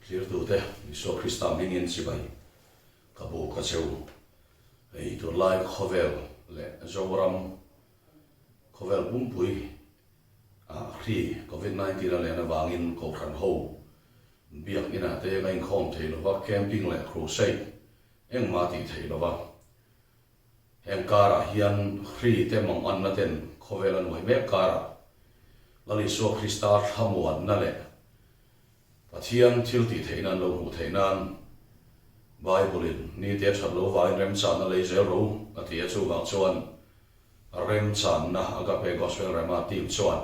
clear tu te Mizo Christam hingin sibai kabu ka cheu ei tur lai khovel le zoram khovel bumpui khi COVID-19 le na wangin ko khan ho biak ina te ngai khom thei lo wa camping le crusade eng ma ti thei lo wa eng kara hian khri te mong an na ten khovel an hoi me kara Lalliso Christa thamuan na le pathian thil ti theinan lo hu theinan Bible ni te that lo vai rem chan na le zero atia chu wang chuan rem chan na Agape gospel Rhema team chuan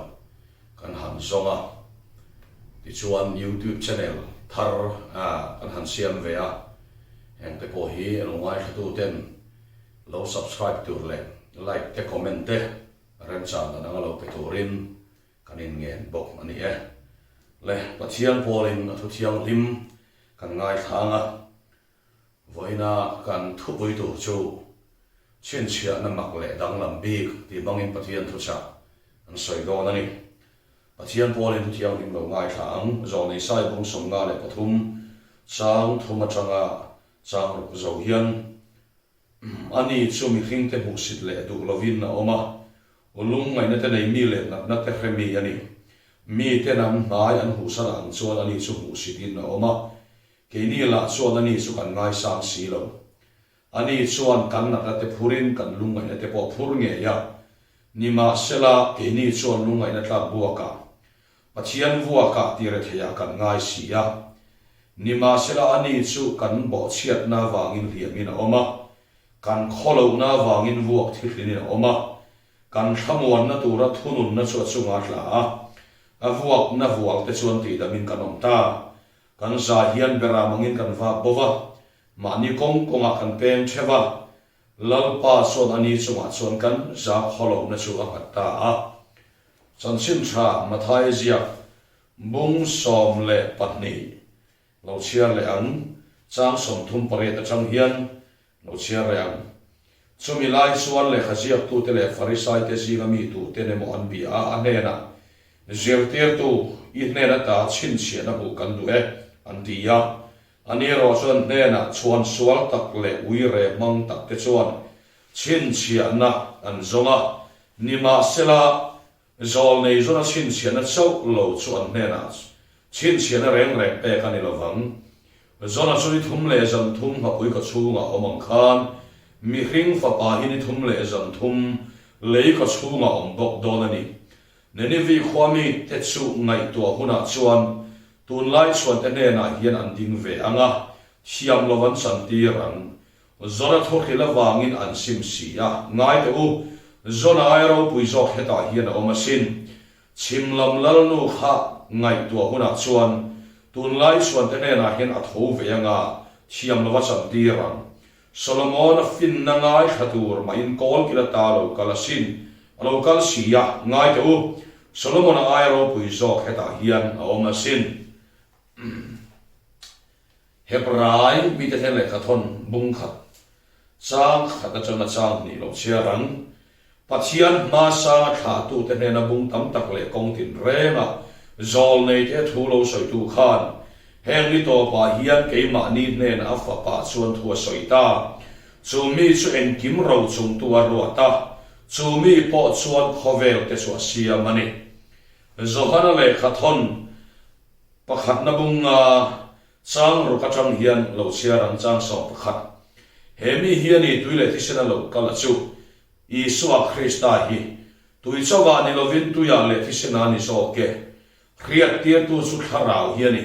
kan han zonga ti chuan YouTube channel thar kan han siam ve a heng te ko hi lo ngai thatu ten lo subscribe tur le like te comment te rem chan na nga lo pe turin kanin ngen bok ani e le pathian polin athu thiang lim kan ngai thanga voina kan thu bui tu chu Chhinchhiahna mak le danglam bik ti bangin pathian thu cha an soi do na ni pathian polin thu thiang lim lo ngai thang zo nei sai bung som nga le pathum chang thuma changa chang ru zo hian ani chu mi hring te mu sit le du lovin na oma ulung ngai na te nei mi le na te hremi ani mi te nam mai an hu san an chuan ani chu mu sitin na oma ke ni la chuan ani chu kan ngai sang si lo ani chuan kan na te phurin kan lung ngai na te po phur nge ya ni ma sela ke ni chuan lung ngai na tla buaka pathian buaka ti re theya kan ngai si ya ni ma sela ani chu kan bo chiat na wangin hiamin oma kan kholo na wangin buak thilin oma kan thamuan na tura thunun na chu chunga tla a vuak na vuak te chuan ti damin kanom ta kan za hian bera mangin kan va bova mani kong konga kan pen theva lalpa chuan ani chunga chuan kan za kholo na chu a ta a chan sim tha mathai zia bung som le patni lo chiar le ang chang som thum pare ta chang hian lo chiar le ang chumi lai chuan le khaziak tu te le farisai te zinga mi tu te ne mo an bi a anena zirtir tu i nena ta Chhinchhiahna bu kan du e an dia ani ro chuan nena chuan sual tak le ui re mang tak te chuan Chhinchhiahna an zonga nima sela zol nei zona Chhinchhiahna chau lo chuan nena Chhinchhiahna reng reng pe kan lo wang zona chuni thum le zam thum ha pui ka chunga omang khan mi hring fa pa hini thum le zam thum lei ka chunga om bok donani neni vi khwami te chu ngai to huna chuan tun lai chuan te ne na hian an ding ve anga hiam lowan san ti ran zona thokila wangin an sim si ya ngai te u zona airo pui zo heta hian omasin chimlam lal nu kha ngai to huna chuan tun lai chuan te ne na hian a tho ve anga hiam lowa san ti ran Solomon fin na ngai khatur ma in kol kila ta lo kalasin alo kal sia ngai te u Solomon ai ro pui zo heta hian a omasin Hebrai mi te hele khathon bung khat chang khata chana chang ni lo chiarang pathian ma sa tha tu te ne na bung tam tak le kong tin Rhema zol nei te thu lo soi tu khan heng ni to pa hian ke ma ni ne na fa pa chuan thu soi ta chu mi chu en kim ro chung tu a ro ta chu mi po chuan khovel te chu sia mani zohana le khathon pakhat na bunga chang ro ka chang hian lo chiarang chang so pakhat hemi hiani tuile tisena lo kala chu Isua Christa hi tui chawa ni lovin tu ya le tisena ni so ke khriat tia tu chu tharau hiani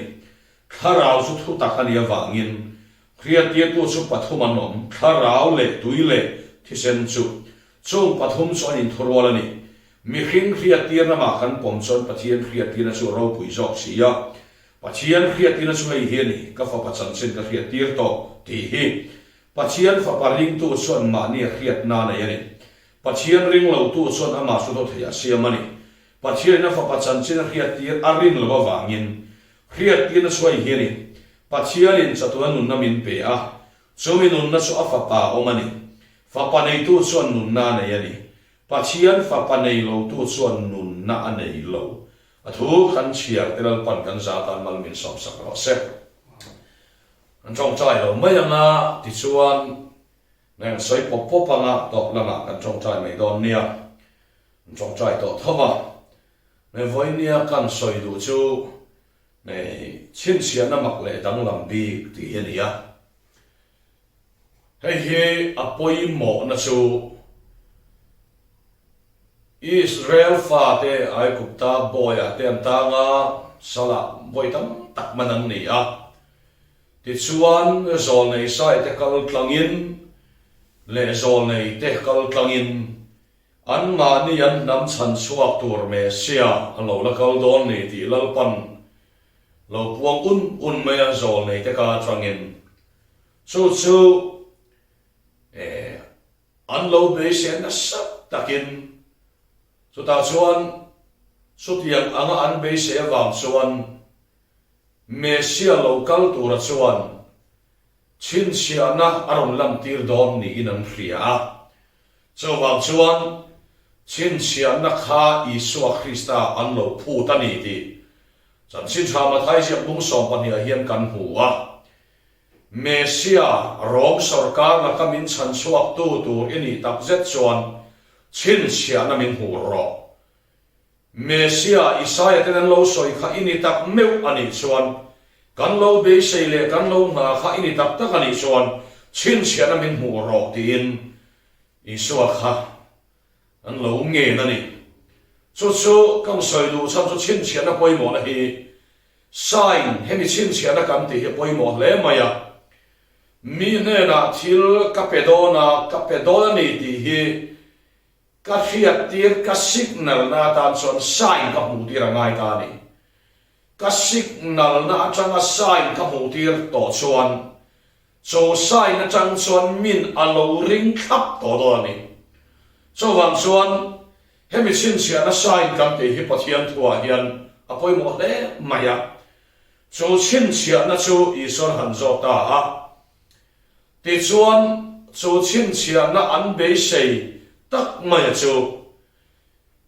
tharau chu thu takhani awangin khriat tia tu chu pathumanom tharau le tuile tisen chu chung pathum chuan in thurwalani mi hring khriat tia na ma khan pom chon pathian khriat tia na chu ro pui jok sia pathian khriat tia na chu ei hiani ka fa pachan chen ka khriat tir to ti hi pathian fa paring tu chuan ma ni khriat na na yani pathian ring lo tu chuan ama su do thaya sia mani pathian na fa pachan chen khriat tir arin lo wangin khriat tir na chu ei hiani pathian in chatuan nun na min pe a chumi nun na chu afa pa omani fa pa nei tu chuan nun na na yani pathian fa pa nei lo tu chuan nun na nei lo athu khan chiar teral pan kan za tan mal min som sak ro se an trong trai lo mai anga ti chuan nang soi pop pop anga tok lama kan trong trai mai don nia an trong trai to thoma ne voi nia kan soi du chu ne Chhinchhiahna mak le danglam bi ti hiania hei apoi mo na chu Israel fa te ai kupta boya te antanga sala boy tam tak manang ni a ti chuan zol nei sai te kal tlangin le zol nei te kal tlangin an ma ni an nam chan chuak tur me sia an lo la kal don ni ti lal pan lo puang un me an zol nei te ka tlangin chu an lo be sen na sap takin so ta chuan so tiang anga an be se wang chuan Mesia local tura chuan Chhinchhiahna aron lam tir don ni in an hria so wang chuan Chhinchhiahna kha Isua Krista an lo phu ta ni ti chan sin thama thai siap bung som pania hian kan huwa Mesia rom sarkar la kamin chan chuak tu ini tak zet chuan Chhinchhiahna min hu ro Mesia Isaiah ten lo soi kha ini tak meu ani chuan kan lo be seile kan lo na kha ini tak tak ani chuan Chhinchhiahna min hu ro tin Isua kha an lo nge na ni chu kam soi du cham chu Chhinchhiahna poi mo na hi sign hemi Chhinchhiahna kan ti he poi mo le maya mi ne na thil kapedona ni ti hi ka hiat tir ka signal na tan son sign ka mu tir ngai ta ni ka signal na atanga sign ka mu tir to chuan so sign na chang chuan min alo ring khap to do ni so wang chuan hemi Chhinchhiahna sign kam te hi pathian thua hian apoi mo le maya so Chhinchhiahna chu Isor han zo ta ha ti chuan so Chhinchhiahna an be sei tak maya chu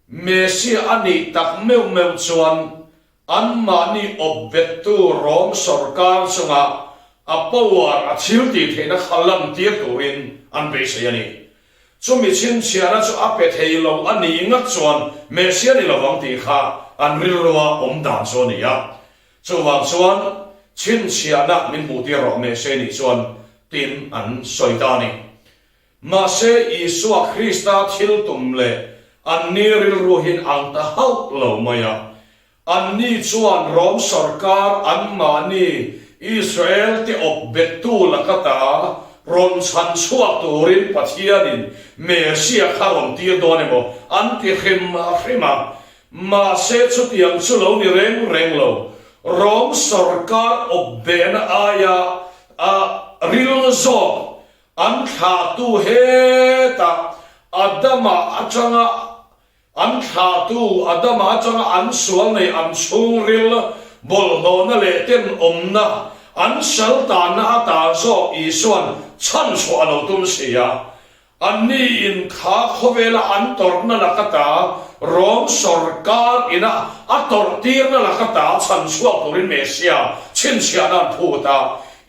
Mesia ani tak meu chuan an ma ni obvet tu rom sarkar chunga apawar a thil ti theina khalam tir turin an be sei ani chumi Chhinchhiahna chu ape theilo ani nga chuan Mesia ni lawang ti kha an rilwa dan so ni ya chu wang chuan Chhinchhiahna min mu ti ro Mesia ni chuan tin an soitani ma se Isua Krista thil tum le an ni ril ruhin ang ta hau lo maya an ni chuan rom sarkar an ma ni Israel ti obet tu lakata ron chan chuak turin pathianin Mesia kharon ti done mo an ti Rhema ma se chu tiang chu lo ni reng lo rom sarkar obben aya a ril zo an kha tu he ta adama achanga an kha tu adama achanga an sual nei an chung ril bol no na le ten omna an sal ta na ta zo isuan chan chu alo tum sia an ni in kha khovela an tor na lakata rom sarkar ina ator tir na lakata chan chu turin Mesia Chhinchhiahna phuta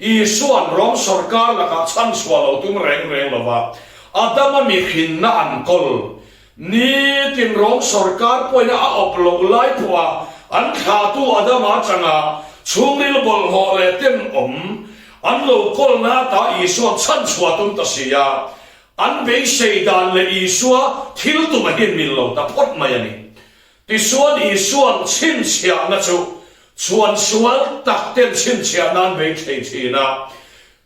Isuan rom sarkar laka chan swalo tum reng lova adama mi khinna an kol ni tin rom sarkar poina a oplo lai phua an kha tu adama changa chungril bol ho le tem an lo kol na ta Isuan chan swatum ta sia an be seidan le Isua thil tu ma hin min lo ta phot mayani ti suan Isuan Chhinchhiahna chu chuan sual tak ten Chhinchhiahna be theitina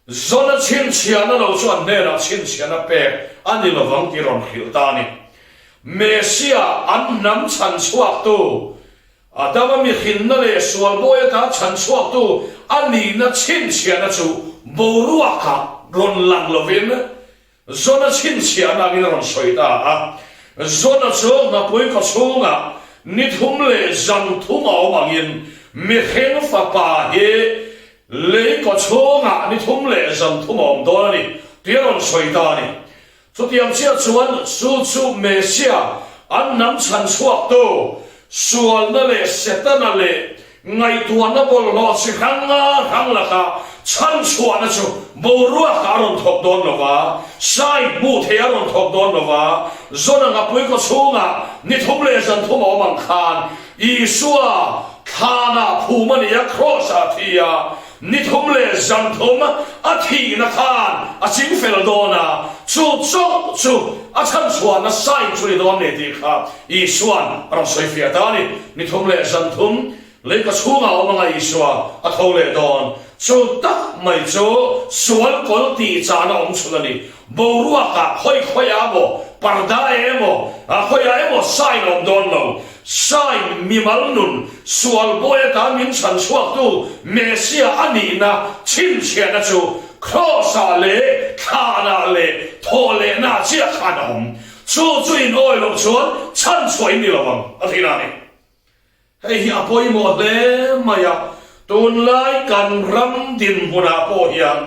zona Chhinchhiahna lo chuan ne na Chhinchhiahna pe ani lovang ki ron khil ta ni Mesia an nam chan chuak tu adama mi khin na le sual boya ta chan chuak tu ani na Chhinchhiahna chu borua ka ron lang lovin zona Chhinchhiahna min ron soita a zona chu na poi ka chunga ni thum le zang thum au mangin mi khen fa pa he le ko chunga ni thum le zam thum om do ni tiron soita ni chu tiam chia chuan chu Mesia an nam chan chuak tu sual na le setana le ngai tuan na bol lo si khanga khang la ka ฉันชวนนะจูบูรัวการุณทกโดนหรอวะใช่บูเทียรุณทกโดนหรอวะจนงับปุยก็ชูงะนี่ทุ่มเลสันทุ่มอมังคานอีสัวข้านาภูมันยักโครสาธียนิทุมเลจันทุมอาทีนักขานอาจิงเฟลโดนาจูอาชันชวนนัสไซจุลิโดนเนติครับอีสวนเราสวยเฟียตานี่นิทุมเลจันทุมเลยก็ชูงเอามังอีสวอาทเลโดนจูตักไม่จูสวนกอลตีจานาองชุลนี่บูรัวกะค่อยอาโมปาร์ดาเอโมค่อยอาโมไซนอมโดนโนใช่มีมัลนุนส่วนบอยตามินฉันชวกตูเมเซียอันนี้นะชิมเชียนะจูครอสาเลขานาเลโทเลนาเชียขานมจูจุยน้อยลงชวนฉันช่วยนี่ละวังอาทิตย์นี้เฮ้ยอภัยหมดเลยมายาตุนไล่กันรำดินบุนาโพยัง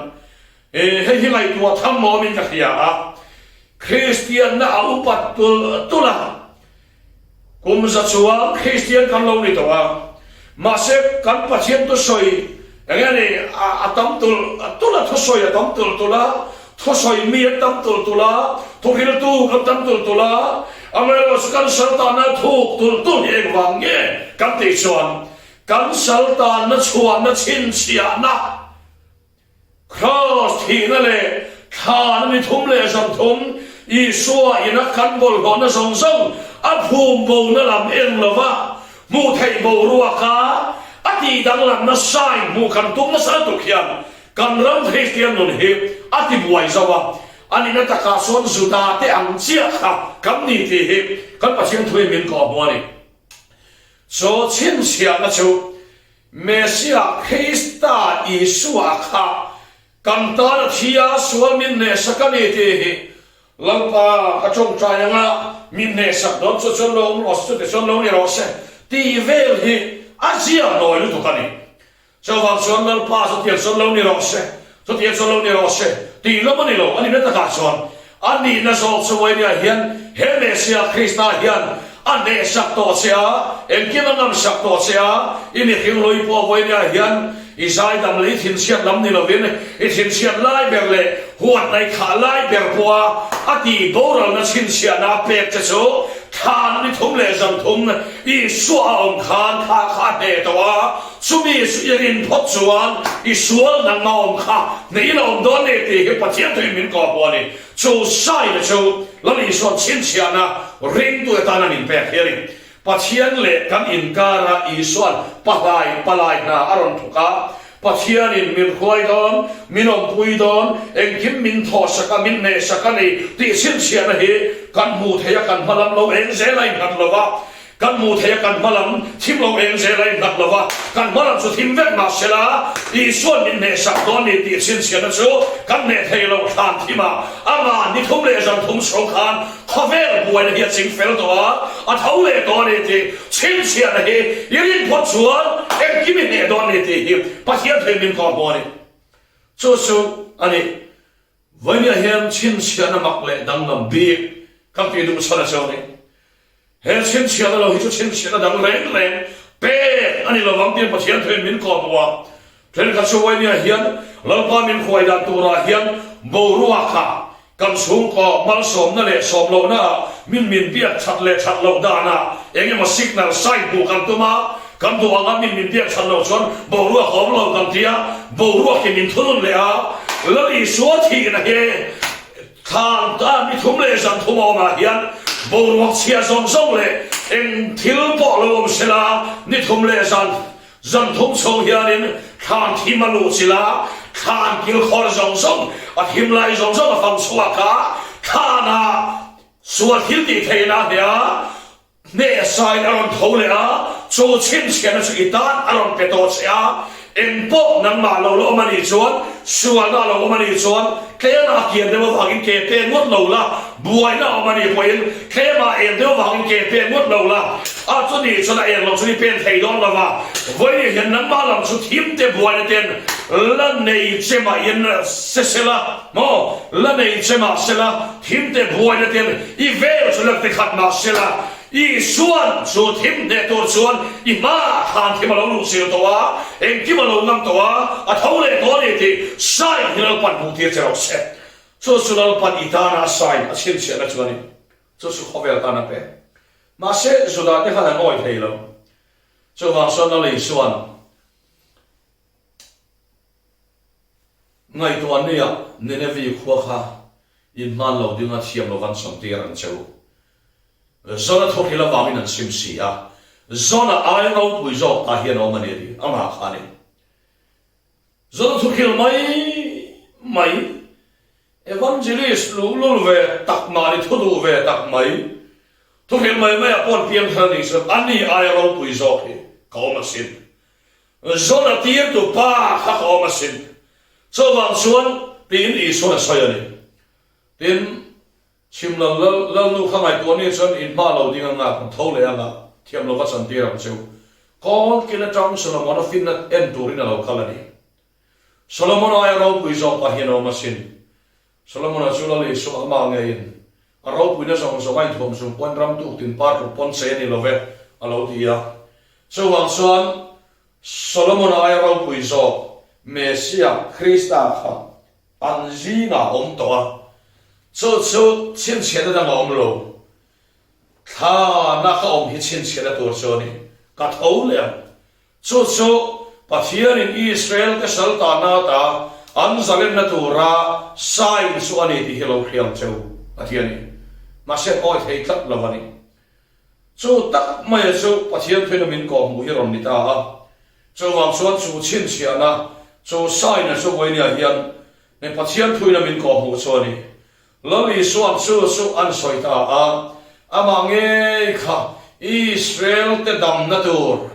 เฮ้ยไงตัวทำโมมินจักรยาคริสเตียนน่าอุปัตตุละกุมจัตวาคริสเตียนกันลงนี่ตัวมาเสกกันปัจเจนตุสอยอย่างนี้อาตัมตุละทุสอยอาตัมตุละทุสอยมีอาตัมตุละทุกิลตุกับตัมตุละอเมริกากันสัลตานะทุกตุเองวังเงี้ยกันติชวนกันสัลตานะชวนนะชินเชียนะครอสทีนั่นเลยข้านี่ทุ่มเลยสันทุ่มอีสัวอีนักขันบอลก่อนนะส่งอัภูมิบูนั่นลำเองละวะมูไทยบูรัวกาอดีดังลำนั่นใช่มูขันตุ้มนั่นสันตุกยันกันรำคริสเตียนนุ่นเหบอดีบวยซะวะอันนี้นั่นตะกาส่วนสุดาเตอังเจียค่ะกันนี่ที่เหบกันปัจเจียนถุยมินกอบวันนี้โซชินเชียนะจูเมสยาคริสตาอิสุอาค่ะกันตาที่อาสวมินเนสกันนี่ที่เหบลังปาขจงใจยังละมินเนสักโดนชนลงรอสุดชนลงนี่รอเสตีเวลฮีอาเซียนน้อยลุตุกันนี่เจ้าฟังชนลังปาสุดที่ชนลงนี่รอเสสุดที่ชนลงนี่รอเสตีลงมันนี่รออันนี้เป็นตะการชนอันนี้น่าสนใจเนี่ยเห็นเฮเมเซียคริสต์เห็นอันนี้สักตัวเสียเอ็งกินน้ำสักตัวเสียอินี่หิวลอยพอไว้เนี่ยเห็นอิสายดำเลยทิ้งเสียดลำนี่เราเว้นอิทิ้งเสียดไล่เบลเลยหัวในขาไล่เบลพัวอดีตโบราณนั้นทิ้งเสียดนาเป็ดจะโซ่ทานนี่ทุ่มเลยจังทุ่มอีสัวองคานขาเดตัวสุมีสุยรินพดสวนอีสัวนังงอมขานี่เราโดนเนี่ยตีให้ปัจเจียนตัวมินกอบวันนี้ชูใช่เลยชูแล้วอีสัวทิ้งเสียนะริงตัวตานันอินแปะเฮริปัจเจียนเล็กกันอินการะอีสัวปลายนาอารมณ์ทุกข์ปัจเจียนอินมินควายดอนมินอมปุยดอนเอ็งคิมมินทอสักมินเนสักนี่ตีทิ้งเสียนะเฮกันมูเทียกันมาลำเราเองเจริญกันละวะกันมูเทียกันมาลำทิมเราเองเจริญกันละวะกันมาลำสุดทิมเวกมาเสละอีส่วนมินเนสักตอนนี้ตีสิ้นเสียนะจูกันเนเทียเราทานที่มาอามานี่ทุ่มเลจันทุ่มสงครามข้าเวรบวยนะเฮียจิงเฟลตัวอาเท่าเลตอนนี้ตีสิ้นเสียนะเฮียยินพดสวนเอ็งกิมินเนตอนนี้ตีฮิปัจเจียนเทียมินกอบวันนี้จูอันนี้วันนี้เห็นชิ้นเชียนมักเล่ดังลำบีคำที่ดูสารเจ้านี่เห็นชิ้นเชียนเราเห็นชิ้นเชียนดังเล่นเป๊ะอันนี้เราวังเตียนปัจเจียนเทียมินกอบว่าเทียนกันช่วยเนี่ยเห็นเราพามินคอยดันตัวเราเห็นบูรัวค่ะกันสูงก็มัลสมนั่นแหละสมโลน่ะมินเบียดชัดเล่ชัดโลดานะเองมาสิกนัลไซบูกันตัวมากันตัวงั้นมินเบียดชัดโลชนบูรัวของเรากันเทียบูรัวที่มินทุนเลยอ่ะแล้วอีสัวที่นะเฮข้างตามิทุ่มเลยจันทุ่มออกมาเฮียนบูรัวเชียส่งเลยเอ็งทิลปอลมเสลานี่ทุ่มเลยจันทุ่มโซเฮียนินข้างที่มาลูศิลาข้างกิลคอร์ส่งอัดหิมไลส่งฟังสวากาข้านาสวดทิลติเทนะเดียเนสไซอารมณ์โทเลยอ่ะโจชินเชียนสุกิตานอารมณ์เปโตเสียเอ็งพวกนั้นมาเรามันอีชวนส่วนเรามันอีชวนแค่นาเกียนเดี๋ยวฟังเกเตงดเราละบวยเรามันอีเป็นแค่มาเอ็งเดี๋ยวฟังเกเตงดเราละจุดนี้จุดเอ็งเราจุดนี้เป็นไทยดอนละว่าวันนี้เห็นนั้นมาเราจุดทิมเตบวยเต็นละในเจมาเอ็นเสละโมละในเจมาเสละทิมเตบวยเต็นอีเวลจุดเล็กขัดมาเสละ i suan su thim de to suan i ma khan thim lo lu sil to wa eng kim lo ngam to wa a thole to ni ti sai hilal pan bu ti chero se so sulal pan itana sai a chin sia na chuani so su khovel ta na pe ma se suda te khala ngoi thei lo so wa son na le suan ngay tuan này nên vì khoa kha in man lo dinga thiam lo van som tir an cheu zona thok hila wangin an sim si a zona ai no pui zo ta hian o mani ri ama khani zona thok hil mai evangelist lu ve tak ma ni thodu ve tak mai thok hil mai apon piam thani so ani ai no pui zo hi ko ma sin zona tir tu pa kha ko ma sin so wang suan tin i suan sai ani tin chim lo nu kha mai ko ni chon in ma lo ding nga kon thole anga thiam lo va san ti ram chu kon kila tang solomon of fin na en turin lo khalani solomon ai ro pui zo pa hian o masin solomon a chula le so ma nge in a ro pui na so mai thom su pon ram tu tin par pon se ni lo ve a lo ti ya so wang suan solomon ai ro pui zo Mesia Christa kha anjina om to so chin chen da om lo tha na kha om hi chin chen da tur so ni ka thau le so pathian in Israel ka sal ta na ta an zalem na tura sai su ani ti helo khiam cheu pathian ni ma se oi thei khat lawani so tak mai so pathian thena min ko mu hi ron ni ta so wang suan su Chhinchhiahna so sai na so voi ni hian ne pathian thui na min ko hu so ni lali suan su an soi ta amange kha Israel te dam na tur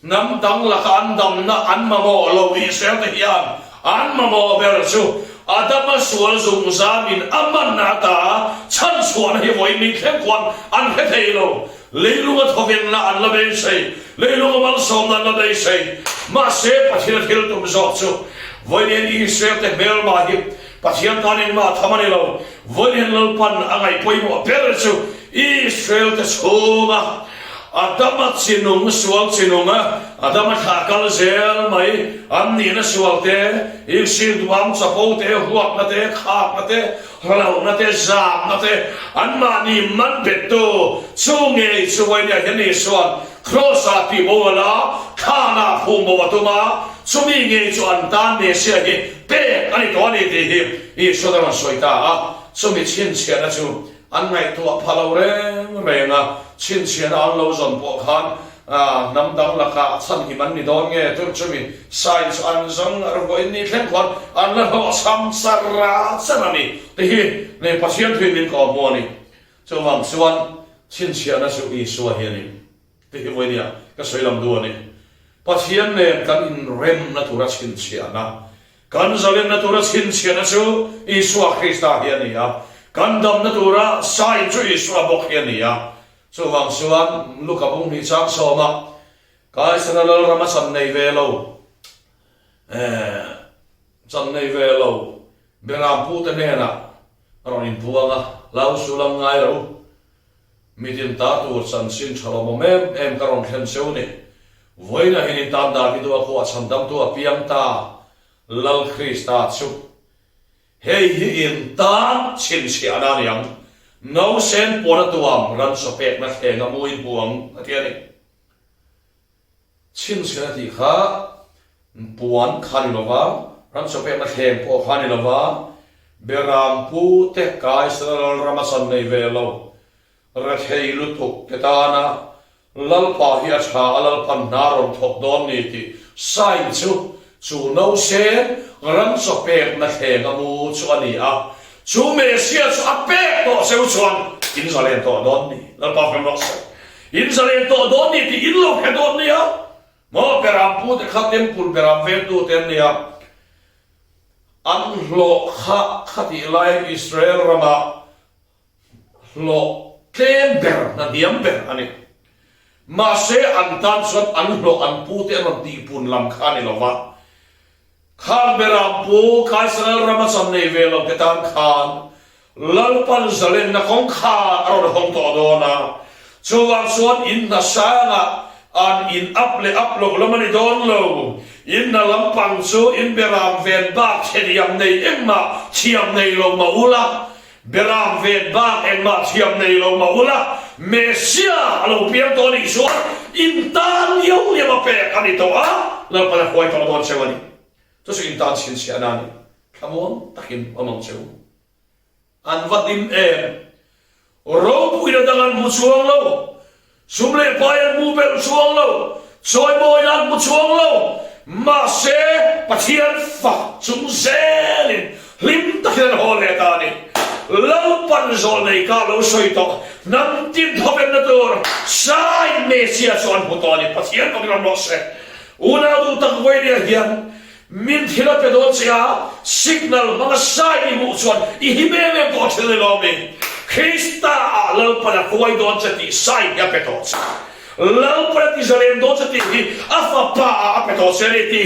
nam dang la kan dam na an ma mo lo Israel te hian an ma mo ber su adama sual zum zamin aman na ta chan suan hi voi ni khem kwan an phe thei lo leilunga thokin na an la be sei leilunga mal som na la be sei ma se pathian thil tum zo chu voi ni Israel te mel ma hi pathian tanin ma thamani lo voi ni lo pan angai poi mo ber chu Israel te chuma adama chinung sual chinunga adama thakal zel mai an ni na sual te isil duam chapo te huak na te khak na te hlau na te zam na te an ma ni man beto chunge chuai ni hian ni sual crossa ti bola khana phum bo tuma chumi nge chu an tan ne sia hi pe ani to ni ti hi I sodama soita chumi Chhinchhiahna chu an ngai tu phalo re nga Chhinchhiahna an lo zon po khan nam dang la ka chan hi man ni don nge tu chumi science an zong ar go ni thlen khon an la ho sam sara sanani ti hi ne pathian thui min ko mo ni chu wang suan Chhinchhiahna su I suwa hi ni ti hi voi nia ka soilam du ni pathian ne kan in rem na tura Chhinchhiahna kan zalem na tura Chhinchhiahna chu I suwa Christa hi ni ya kan dam na tura sai chu I suwa bok hi ni ya so wang suan lukabung ni chak so ma kai sanalal rama san nei ve lo san nei ve lo beram pu te ne na ron in buanga lau sulang ngai ro midin ta tu san sin chalo mo em karon khen seu ni voina hin tam da ki do ko chan dam tu piam ta lal Christa chu hei hi in ta Chhinchhiahna niang no sen pora tuam ran so pek na thenga muin buang atiani Chhinchhiahna ti kha puan khani lova ran so pek na theng po khani lova beram pu te kai sanal ramasan nei velo ra thei lu thuk ketana lal pa hi acha alal pan naron thok don ni ti sai chu no sen ran so pek na thenga mu chu ani a chu Mesia chu apek to seu chuan in zalen to don ni lal pa fem rox in zalen to don ni ti in lo he don ni a mo peram pu te khatem pul peram ve tu ten ni a an lo khati lai Israel rama lo tember na diamber ani ma se an tan sot an lo an pu te ron ti pun lam khani lova khan beram pu kai sanal rama sam nei velo ketan khan lalpan zalen na kong kha aro hong to do na chuwang suan in na sanga an in up lo lamani don lo in na lampang chu in beram ven ba khediam nei emma thiam nei lo maula beram ven ba emma thiam nei lo maula mesia alo piam to ni suan in tan yo ya ma pe ani to a la pa khoi to don chewani to su in tan Chhinchhiahna ni come on takin among chew an vadim ro puina dangan mu chuang lo sumle payan mu bel chuang lo choi boy dan mu chuang lo ma se pathian fa chung zelin lim takin hole ta ni lau pan zol nei ka lo soi to nam tin thoben na tur sai mesia chuan puto ni pathian ko ram lo se una du tak voi ni hian min thila pe do chia signal mga sai ni mu chuan I hi me me ko thile lo me Krista lau para kuai don chati sai ya pe to lau para ti zalen don chati afa pa a pe to sele ti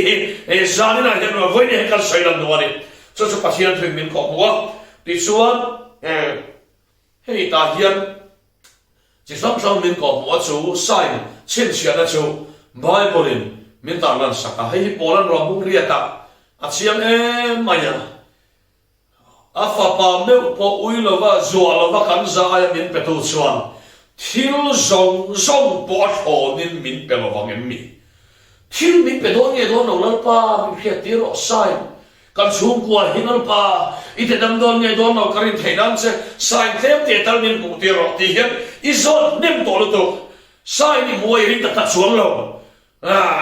e zanina hian no voi ni kan sai lam do ni so pathian thoi min ko wa ti chuan hei ta hian chỉ xong mình có một chú sai Chhinchhiahna chú Bible mình ta lần sạc hay bộ lần rồi cũng riết ta chiang mày à pha pa meu po ui lo va zua lo va kan za ai min pe tu chuan thil zong po tho nin min pe lo wang mi thil min pe do nge do no lan pa mi phia ti ro sai kan chung kwa hinal pa ite dam don nge don no karin theinan se sai them te tal min ku ti ro ti hian izon nem to lo to sai ni moi ring ta chuang lo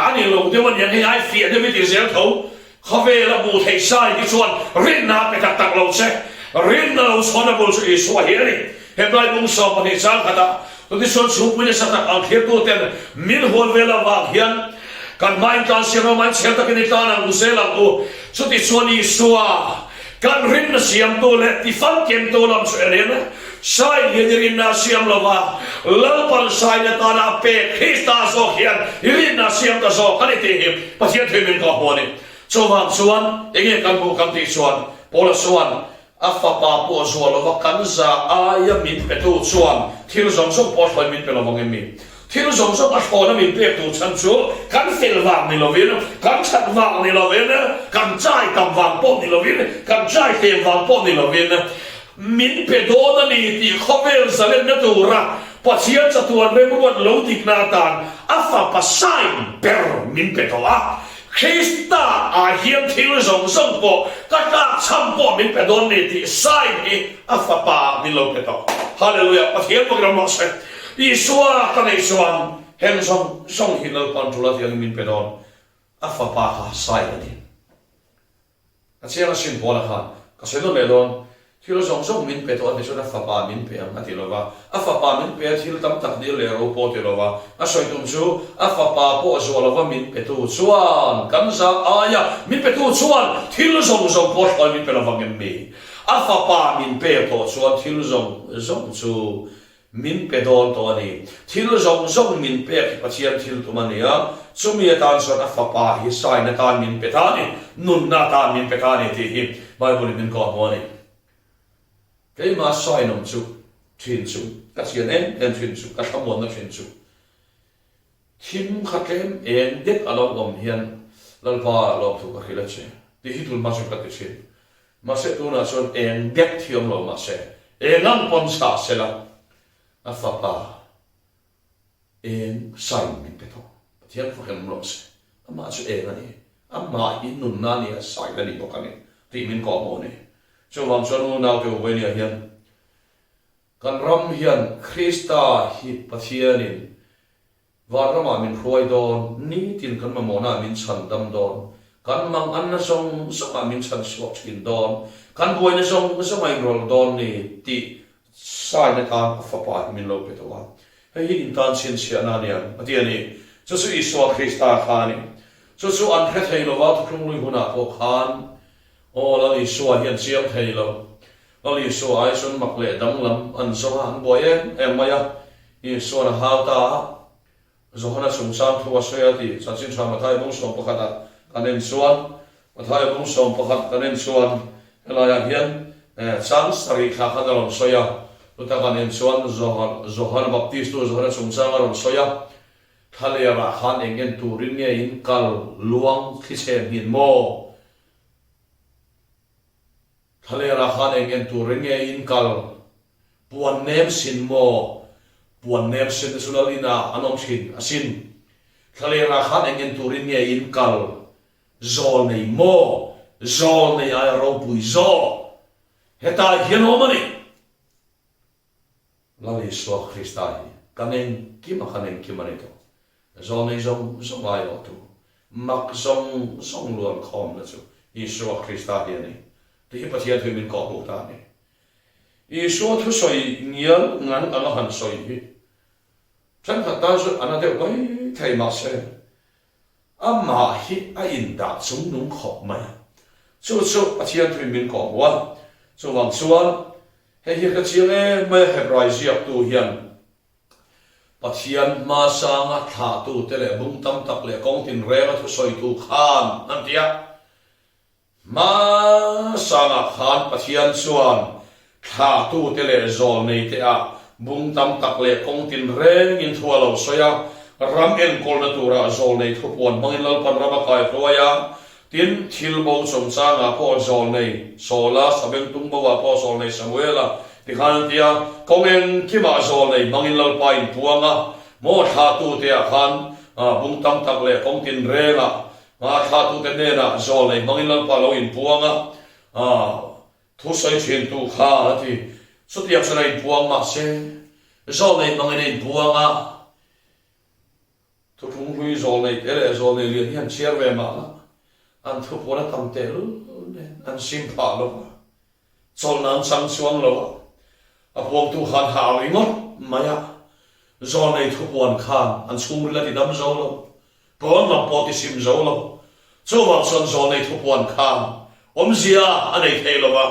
ani lo de wan yang ai fia de mi ti zel tho khave la bu thei sai ki chuan rin na pe tak lo se rin na lo sona bol se I swa hiari he bai bung so pa ni chang khata to ti son chung pune sa ta al khe to ten min hol vela wa hian kan main kan siam man chel ta ki ta na usela ko so ti chuan I swa kan rin na siam to le ti fan kem to lam so ene sai rin na siam lo wa lau pan sai na ta na pe Krista so hian rin na siam ta so kan ti him pa hian thei min ko ho ni chuwang chuan enge kan bu kam ti chuan pola chuan afa pa po zo lo wa kan za aya min pe tu chuan thil zong so po hloi min pe lo wang mi thil zong so a thona min pe tu chan chu kan fel wang ni lo vin kan chat wang ni lo vin kan chai kam wang po ni lo vin kan chai tem wang po ni lo vin min pe do na ni ti khovel zalen na tu ra pathian chatuan re mu lo dik na tan afa pa sai per min pe to a Krista hian thil zong po kata cham po min pe don ni ti sai ni afa pa min lo pe to hallelujah pathian mo gram mo se I swa ka nei swan hem song hin lo pan tula tiang min pe don afa pa ha sai ni a chiang sin bola khan ka se no le don thil zong min pe to ni so afa pa min pe ang ati lo wa afa pa min pe thil tam tak ni le ro po ti lo wa a soi tum chu afa pa po zo lo wa min pe tu chuan kan za aya min pe tu chuan thil zong po hloi min pe lo wang mi afa pa min pe to chuan thil zong chu min pe don to ni thil zong min pe ki pathian thil tu mania chumi tan so afa pa hi sai na tan min pe ta ni nun na tan min pe ta ni ti hi Bible min ko mo ni cái mà soi nồng chu thuyền chu các chuyện em thuyền chu các thằng muốn nó thuyền chu thím khát em đứt ở lòng ông hiền lần qua lòng thu các cái chuyện thì hít luôn mà sẽ các cái chuyện mà sẽ tu là son em đứt thiêm lòng mà sẽ em ngang pon sa sẽ là apa pa em sai mình cái thôi thiêm phải em lòng sẽ mà sẽ em này mà in nun na ni sai là đi bọc cái này thì mình có món này cho vang cho nó nào kêu về nhà hiền kan ram hiền Krista hi pathianin và rama min khoi don ni tin kan ma mona min chan dam don kan mang an na song song min chan swak skin don kan boy na song ai rol don ni ti sai na kan fa pa min lo pe to wa hei in tan Chhinchhiahna ni an atiani cho su iswa Krista khani cho su an khe thei lo wa thung lui huna ko khan o la li suwa hian chiang thei lo la li suwa ai sun mak le danglam an so han boy em maya I so na ha ta zo hana sung sam thua soya ti sachin chama thai bung som pakhata kanen suan mathai bung som pakhat kanen suan la ya hian chang sari kha kha dalom soya ta kan en chuan Johan Baptist tu Johan sungsang ron soya thalera khan engen turin nge in kal luang khisen hin mo thalera khan engen turin nge in kal puan nem sin mo puan nem sin sunalina anom sin asin thalera khan engen turin nge in kal zol nei mo zol nei ai ro pui zo heta hian omani lali so Christai kanen kanen kimani to zol nei zong ai tu mak zong luan khom na chu Isu Christai ni ti pathian thu min ko bu ta ni Isu thu soi ngial ngan ala han soi hi chan ta su anate oi thai ma se amma hi a in da chung nung khop mai chu pathian thu min ko wa chu wang chuan he hi ka chiang me hebrai ziak tu hian pathian ma sanga tha tu tele bung tam tak le kong tin re ma thu soi tu khan nam tia ma sanga khan pathian chuan tha tu tele zol nei te a bung tam tak le kong tin re in thua lo soya ram en kol na tura zol nei thu pon mangin lal pan rama kai floya tin thil bo som sanga po zol nei sola sabeng tung bo wa po zol nei samuela ti khan tia kong en kima zol nei mangin lal pa in puanga mo tha tu te a khan bung tam tak le kong tin re nga ma tha tu te ne na zol nei mangin lal pa lo in puanga thu sai chen tu kha ti su tiak sa nei puang ma se zol nei mangin in puanga thu thung hui zol nei ele zol nei lian hian chiar ve ma an thu pona tam te an sim pha lo chol nan sang chuang lo a puang tu khan ha wi ngot maya zol nei thu pon khan an chung la ti dam zo lo pon ma po ti sim zo lo chu wang son zol nei thu pon khan zia anei thei lo ba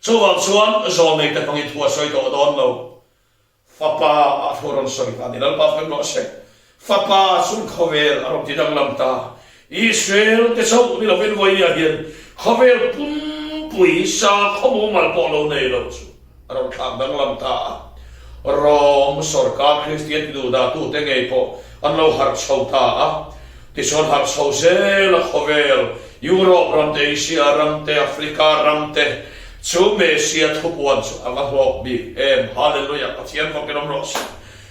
chu wang chuan zol nei ta pangi thua soi to don lo fapa a thoron soi ta ni dal pa fem lo se fapa sun khovel arom ti danglam ta Israel te sau ni lo ven voi ya hian khovel pum pui sa khomo mal po lo nei lo chu arom thang danglam ta rom sarkar Christian du da tu te ngei po an lo har chau ta a ti son har chau se la khovel Europe ramte Asia ramte Africa ramte chu Mesia thupuan chu anga hok bi hallelujah pathian ko kenom ros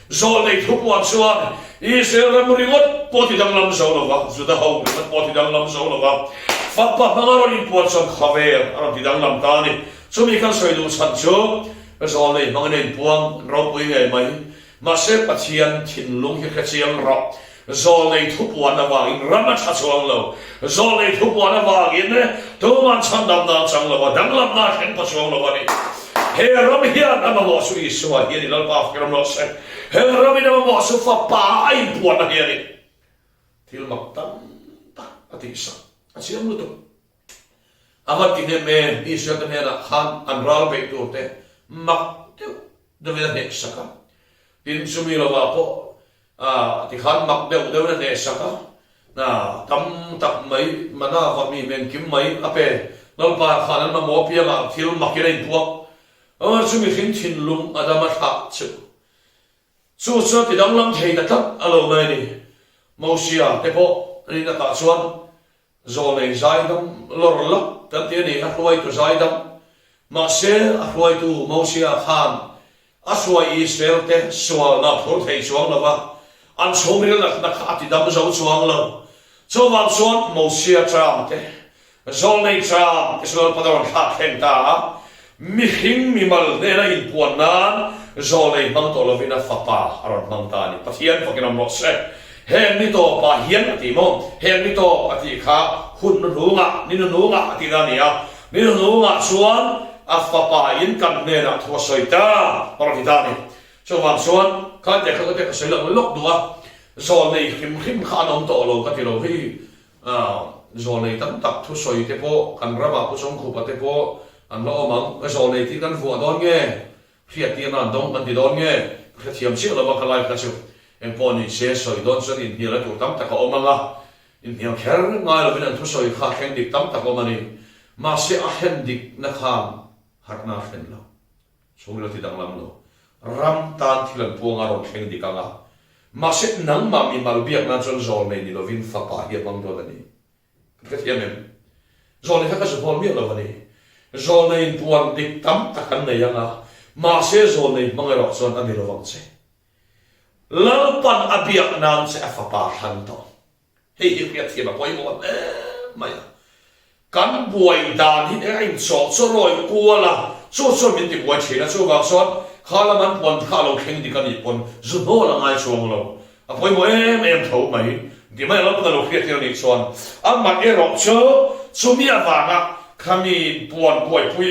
zol nei thupuan chuan Israel ramuringot poti danglam zolova zuda ho poti danglam zolova fappa bangaron puan som khaver aron ti danglam tani chumi kan soidu chan chu zol nei manganen puang ro pui ngai mai ma se pathian thin lung hi khachiang ro zol nei thupuan awa in rama chachuang lo zol nei thupuan awa in tu man chandam na chang lo danglam na hen pachuang lo ni he ram hian ama mo su Isua hian lal pa kram lo se he ram ina mo su fa pa ai puan na hian til mak tam ta ati sa achiam lu to ama ti ne me Isua kan hena khan an ral be tu te mak tu de ve ne saka tin sumi lo wa po ti khan mak de de ne saka na tam tak mai mana va mi men kim mai ape lal pa khan ma mo pia ma til mak ina puak chumi khin thin lung adama tha chu ti dang lam thei da tak alo mai ni mosia te po ni na ta chuan zol nei zai dam lor lak kan te ni a hruai tu zai dam ma se a hruai tu mosia khan a suai Israel te sual na phur thei chuang lawa an chomril na kha ti dam zo chuang lo chu wang chuan mosia tram te zol nei tram ke sual padon kha khen ta mi hing mi mal ne na in puan nan zolei mang to lovina fapa aron mang tani pathian pakin am se hem ni to pa hian ati mo hem ni to ati kha hun runga ni nunga ati dania ni nunga chuan a fapa in kan ne na thwa soita aron dani so wang chuan ka te soi lok duwa zolei him kha nom to lo ka ti lo hi zolei tam tak thu soi te po kan rama pu song khu pa te po an lo mang ka zol nei ti kan fu don nge phiat ti na dong kan ti don nge ka thiam chi lo ba ka lai ka chu em po ni se soi don so in ni la tu tam ta ka omanga in ni kher ngai lo bin an thu soi kha khen dik tam ta ko mani ma se a hen dik na kham har na fen lo so lo ti dang lam lo ram tan thilan puang aron kheng dikanga maset nang ma mi malbiak na chon zol nei ni lovin fapa hi bang do ani ka thiamem zol ni ka zol mi lovani zol nei puang dik tam takan nei anga ma se zol nei mangero chon ani lovang che lalpan abiak nam se afapa han to hei ka thiama poi mo maya kan buai dan hi ai so roi kuala so min ti buai china so ga so khala man pon khalo kheng di kan ipon zuno la ngai chuang lo apoi mo em tho mai di mai lo pa lo khiat ni chuan amma e ro cho chumia wanga khami pon buai pui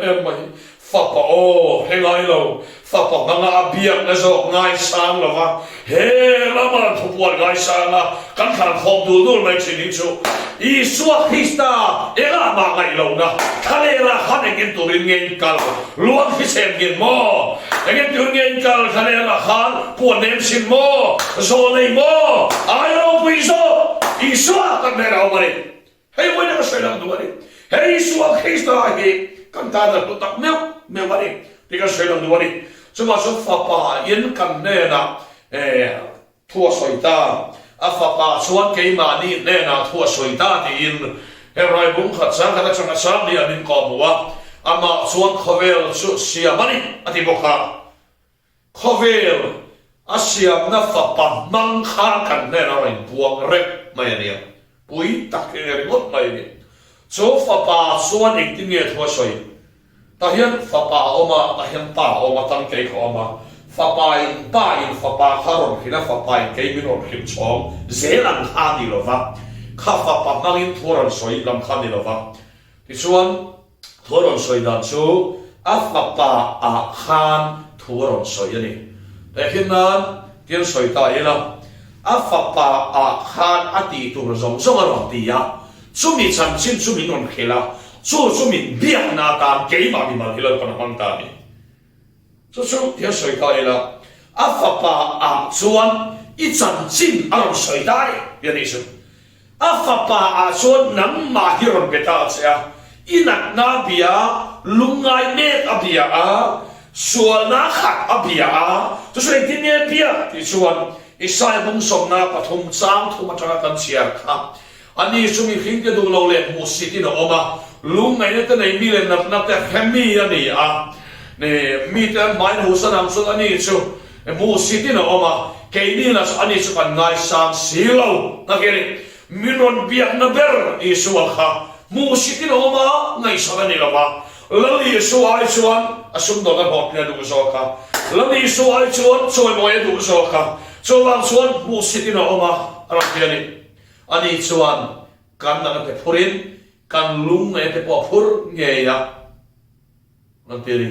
em mai fa pa o hengai lo fa pa manga abiak na zo ngai sang lo wa he la ma thu puan ngai sang a kan khan khom du mai chini chu Isua Krista era ma ngai lo na khalera khan ngin turin ngin kal luan hi sem ngin mo ngin turin ngin kal khalera khan puan nem sin mo zo nei mo ai lo Mizo Isua kan mera mari hei wena ka sai lang duari hei Isua Krista hi kan ta da tu tak me mari tika sai lang duari chuma so fa pa yen kan ne na thua soita afapa chuan keima ni ne na thua soita ti in herai bung khat sang kha changa sang ni anin ko muwa ama chuan khovel chu sia mani ati boka khovel asiam na fapa mang kha kan ne na rin buang rek mai ni pui tak ri ngot mai ni so fapa chuan ik ti nge thua soi ta hian fapa oma ta hian pa oma tang ke ko oma fapa in fapa kharon khina fapa in ke min ron khim chong zelang kha ni lova kha fapa mangin thoran soi lam kha ni lova ti chuan thoran soi dan chu a fapa a khan thoran soi ani te hinan tian soi ta ela a fapa a khan ati tur zong zong ron ti ya chumi chan chin chumi ron khela chumi biak na ta ke ma mi mal hilal pan hang ta ni so tian soi ta ela a fapa a chuan i chan chin aron soi dai ya ni su a fapa a chuan nang ma hi ron beta cha inak na bia lungai ne a bia a sual na khat a bia a to so tin ne bia ti chuan isai bung som na pathum chang thuma tanga kan chiar kha ani chumi khing ke du lo le mu siti no oma lungai ne ta nei mi le nap nap ta khami ani a ne mi ta mai hu sanam so ani chu mu siti no oma ke ni na ani chu kan ngai sang silo na ke ni minon biak na ber isua kha mu siti no oma ngai sa ni la ba lali su ai chuan asum do na hot na du so kha lali su ai chuan choi mo e du so kha chuan chuan mu siti no oma ara ke ni ani chuan kan na te phurin kan lung e te po phur nge ya na te ni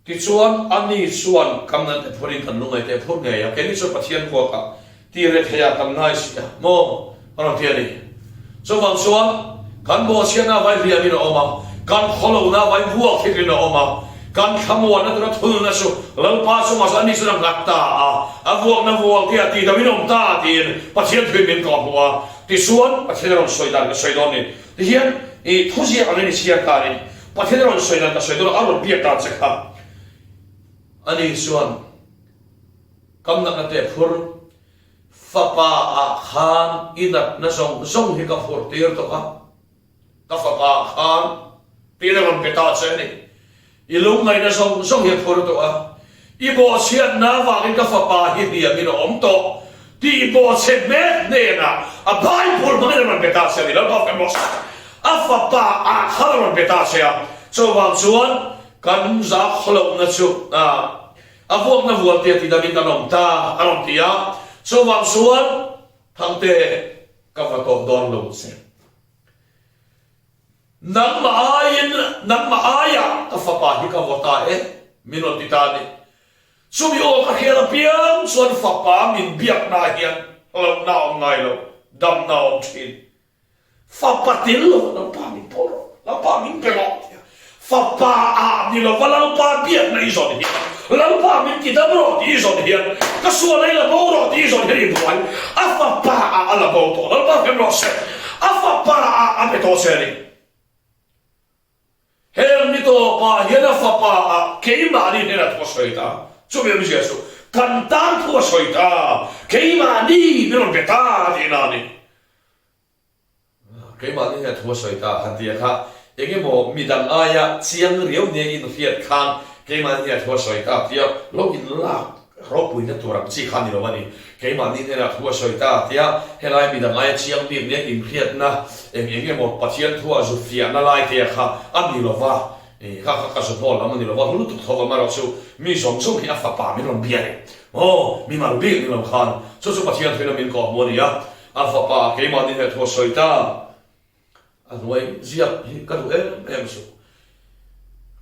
ti chuan ani chuan kam na te phurin kan lung e te phur nge ya ke ni chu pathian ko ka ti re thaya kam nai sia mo ara te ni chuan chuan kan bo sia na vai ria ni no oma kan kholo na vai vuak thi no oma kan khamwa na tra thul na su lalpa su ma sa ni su na ngakta a vuak na vuak ti ati da minom ta ti pathian thoi min ko huwa ti suan pathian ron soidan ka soidon ni ti hian e thusi ane ni sia ka ni pathian ron soidan ka soidon a ron bia ta chakha ani suan kam na te phur fapa a khan inat na song hi ka phur tir to ka fapa khan ti na ron beta chani ilung ngai na song hi phur to a ibo sian na wa ka fapa hi dia mi no om to ti bo che me ne na a bai por mo ne ron beta chani la ba ka mos a fapa a khan ron beta sia so wa chuan kan za kholo na chu a vuak na vuak ti da min kanom ta aron tia so wa chuan thangte ka va to don lo se nang ma aya ka fapa hi ka vota minot titani sumi o ka khela piam chuan fapa min biak na hian lo na om ngai lo dam na om thin fapa til lo na pa min poro la pa min pelo fapa a ni lo vala pa biak na izon hi la pa min ti dam ro ti izon hi ka suan ai la bo ro ti izon hi buai a fapa a ala bo to la pa kem ro se a fapa a beto se ni Her ni to pa hiana fa pa keima ni nera to soita. Chumi mi jesu. Kan tan to soita. Keima ni non beta di nani. Keima ni to soita hantia kha. Enge mo midang aya chiang riau ne in fiat khan. Keima ni to soita tia lo in la ro pui na turam chi khan ni lo mani. Keima ni nera to soita tia helai midang aya chiang mi ne in fiat na. Enge mo pathian thua zu fiat na lai tia kha an ni lo va. Ka so bol amani lo va lu tu thova maro chu mi som chu hi afa pa mi non biare oh mi mal bi ni lo khan chu pathian thina min ko mo ni ya afa pa ke ma ni he tho soita anwai zia ka du em su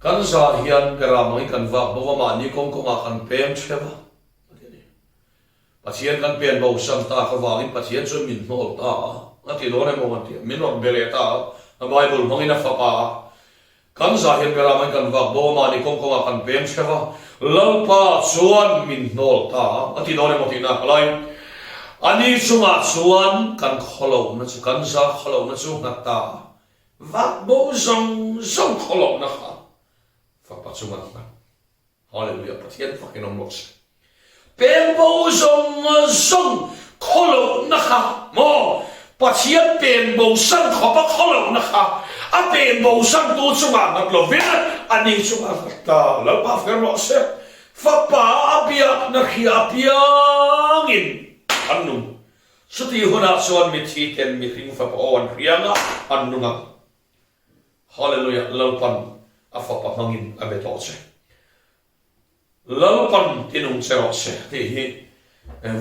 kan sa hian pera mai kan va bo ma ni kong ko ma kan pem cheva pathian kan pen bo sam ta ka wa ni pathian chu min hol ta ati lo ne mo ti min non bele ta bible mo ina fa pa kan zahin pera man kan vak bo ma ni kong kong kan pem cheva lalpa chuan min nol ta ati done moti na lai ani chunga chuan kan kholo na chu kan za kholo na chu na ta vak bo zong kholo na kha fa pa chunga na hallelujah pathian fucking on mox pem bo zong kholo na kha mo pathian pen bo sang khopa kholo na kha a pen bo sang tu chunga ngat lo ve ani chunga ta la pa fer lo se fa pa abia na khia piangin anu suti hona chuan mi thi ten mi ring fa on rianga anunga hallelujah lalpan a fa pa mangin a be to che lalpan tinung che ro se ti hi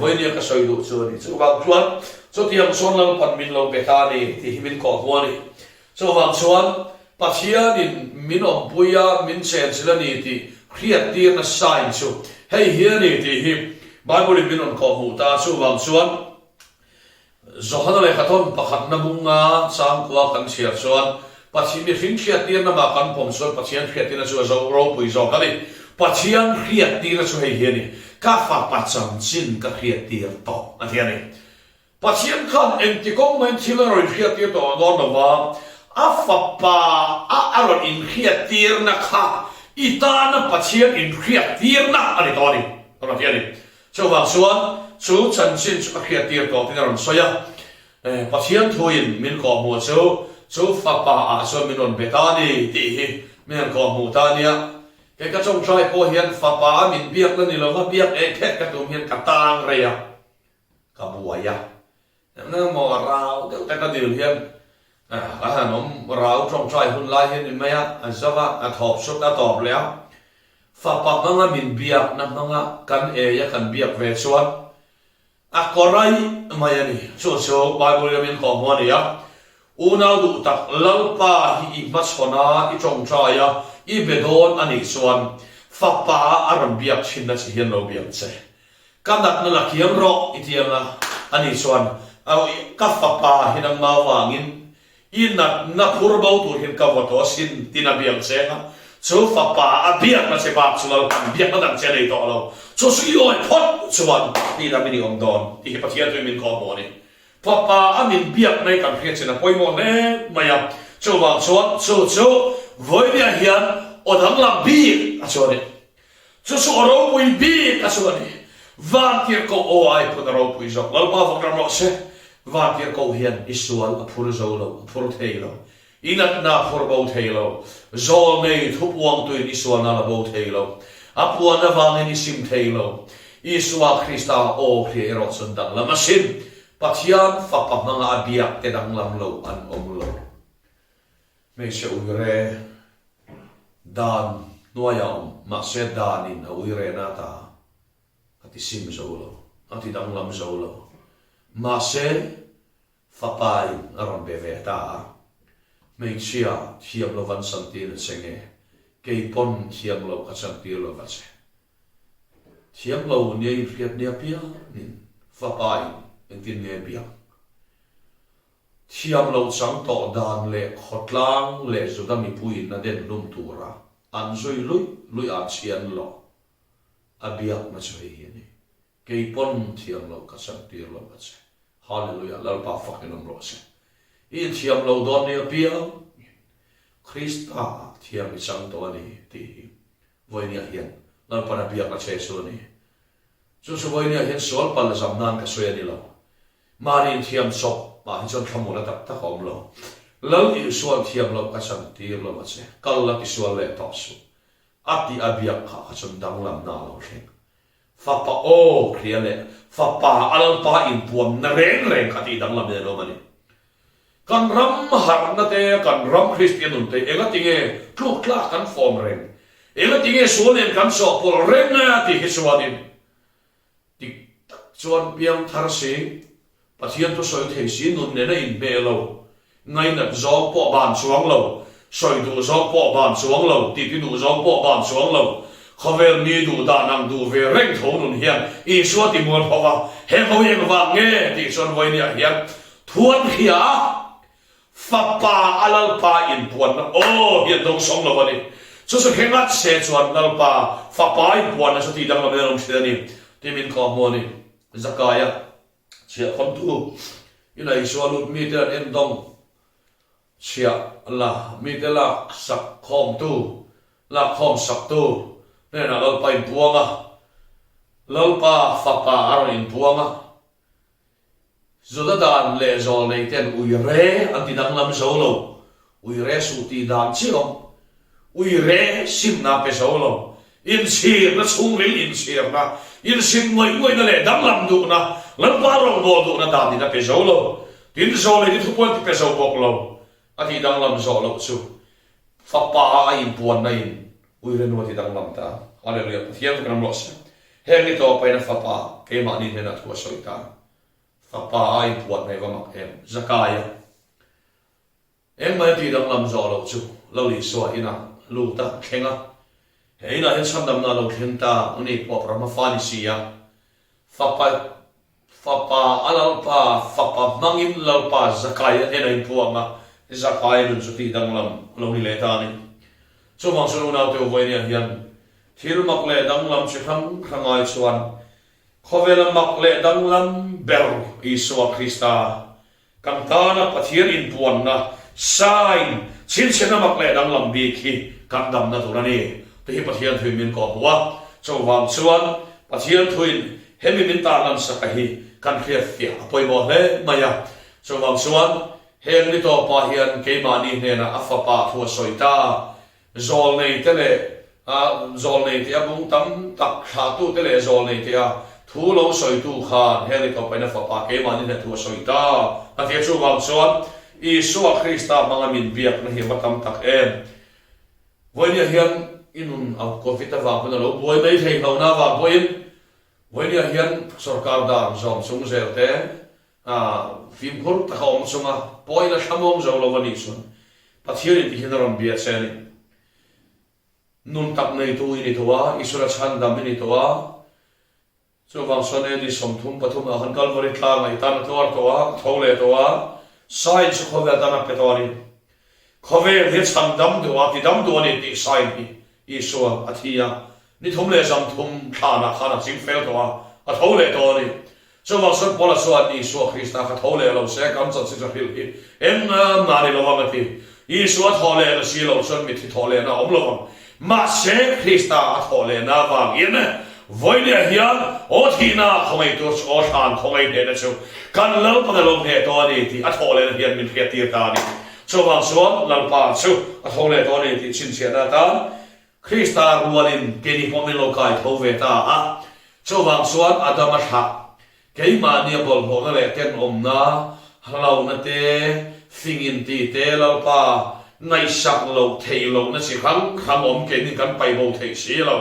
voi ni ka soi du chu ni chu ba chuan chu ti ang son lalpan min lo be ta ni ti hi min ko huani so wang chuan pathian in min om puya min chen chilani ti khriat tir na sain chu hei hian ni ti hi bible min on ko mu ta chu wang chuan zohana le khaton pakhat na bunga sang kwa kan sia chuan pathian mi hring khriat tir na ma kan pom chuan pathian khriat tir na chu zo ro pui zo kali pathian khriat tir na chu hei hian ni ka fa pacham chin ka khriat tir to a hian ni pathian khan enti kong men thila ro khriat tir to no no wa afapa aron in khriat tir na kha itana pathian in khriat tir na ani to ni ona hian ni chu wang chuan chu chan chin chu khriat tir to tin ron soya pathian thuin min ko mu chu fa pa a so min on betani ti hi men ko mu ta nia ke ka chong trai po hian fa pa min biak na ni lo ma biak e khet ka tum hian ka tang re ya ka buaya na mo rao de ka dil hian a nom rao chong trai hun lai hian in maya an zawa a thop suk ta top le fa pa nga min biak na nga kan e ya kan biak ve chuan a korai maya ni chu bible min ko mo ni ya unau du tak lalpa hi machona I chong trai ya I bedon ani chuan fa pa aram biak chin na chi hian lo biak che kanat na la kiam ro itianga ani chuan ka fa pa hinang ma wangin inat na purbau tur hin ka wato sin tinabiang senga chu fa pa abiak na se bak chulal biak na dang che nei to lo chu su yoi phot chuan ti na mini om don ti he pathian tu min ko mo ni fa pa amin biak nei kan khia chena poimo ne maya chu wang chuan chu voi bia hian odang lam bi a chuan chu ro pui bi a chuan van tir ko o ai put ro pui zo lal pa vok ram lo se van tir ko hian isual a phur zo lo phur thei lo inat na phur bo thei lo zo nei thup wang tu isual na la bo thei lo apuan na wang ni sim thei lo Isua Christa o khri ro chun dang lam asin pathian fa pa manga biak te dang lam lo an om lo me se ure dan noyam ma se danin a ure na ta ati sim zo lo ati dang lam zo lo ma se fa pai aron be ve ta me chia hiam lo van santin senge ke pon hiam lo ka santin lo va se hiam lo ni riat ni apia ni fa pai en tin ne bia hiam lo chang to dan le khotlang le zudami pui na den lum tura an zoi lui a chian lo abia ma choi hi ni ke pon hiam lo ka santin lo va se hallelujah lal pa fucking om lo se in hiam lo don ni apia Krista thiam mi chang to ani ti voi nia hian lan pana biak na che su ni chu voi nia hian sol pal zam nan ka soya ni lo marin thiam sok ma hi chon thamula tak ta khom lo lal i sual thiam lo ka chang ti lo ma che kal la ki sual le to su ati abiak kha chon danglam na lo theng fa pa o kriale fa pa al pa in puam na reng khati danglam ne lo mani kan ram har na te kan ram Christian un te ela tinge kluk klak kan form reng ela tinge sualen kan so por reng na ti hiswanin ti chuan piang thar si pathian to soi thei si nun ne na in be lo ngai na zo po ban chuang lo soi du zo po ban chuang lo ti du zo po ban chuang lo khavel mi du da nang du ve reng tho nun hian i suwa ti mol phawa he ho yeng wa nge ti son voi ni hian thuan khia fa pa alal pa in puan na o hian dong song lo bani chu su khengat se chuan lal pa fa pa in puan na so ti dang lo me long thia ni ti min kho mo ni zakaya chia khom tu ila iswalut mi te en dong chia la mi te la sak khom tu la khom sak tu ne na lal pa in puanga lal pa fa pa ar in puanga zoda dan le zol nei ten ui re anti dang lam solo ui re su ti dan chilom ui re sim na pe solo in sir na chung ril in sir na in sim ngoi na le dang lam du na lan pa rong bo du na dan ni na pe solo tin zol ni thu pon ti pe so bok lo ati dang lam solo chu fa pa in puan na in ui re no ti dang lam ta hallelujah thiam kan lo se he ni to pa na fa pa ke ma ni na thu so ta fa pa ai puat nei va mak em zakaya em mai ti dang lam zo lo chu lo li so ina lu ta khenga he ina hen sam dam na lo khen ta uni po prama fa ni sia fa pa alal pa fa pa mangin lo pa zakaya he nei puanga zakaya lu chu ti dang lam lo ni le ta ni chu mang su na te voi ni hian thil mak le dang lam chi khangai chuan khovel mak le dang lam ber Isua Krista kam ta na pathian in puan na sign Chhinchhiahna mak le dang lam bi khi kam dam na tu na ni te hi pathian thui min ko buwa cho wang chuan pathian thuin hemi min ta lam sa ka hi kan khia fia apoi mo he maya cho wang chuan heng ni to pa hian ke ma ni ne na afa pa thu soita zol nei te le zol nei te abung tam tak kha tu te le zol nei te a thu lo soi tu khan heli ko paina fa pa ke mani na thu soi ta a ti chu wang chuan Isua Krista manga min biak na hi matam tak em voi ni hian inun au covid ta wa ko lo boi mai thei lo na wa boin voi ni hian sarkar da zom sung zel te phim khur ta khom sunga poi na thamong zo lo wani sun pathian ti hin ram bia cheni nun tak nei tu ni towa isura chan dam ni towa so wang sone ni somthum pathum a han kal mori tla ngai tan tor towa thole towa sai chu khovel dana petori khovel he chang dam do ati dam do ni ti sai ni isua athia ni thum le jam thum khana ching fel towa a thole to ni so wang son pola so ani Isua Krista kha thole lo se kam chan si cha hil hi em na ni lo wang ti Isua thole la si lo son mi ti thole na om lo wang ma se Krista thole na wang yin voi le hian o thina khomai tu o than khomai de na chu kan lo pa lo he to ni ti a thole hian min khia tir ta ni so wang suan lal pa chu a thole to ni ti Chhinchhiahna ta Krista rualin ke ni pomin lo kai tho ve ta a so wang suan adama tha ke ma ni bol ho na le ten om na halo na te fingin ti te lo pa nai sak lo thei lo na si khang om ke ni kan pai bo thei si lo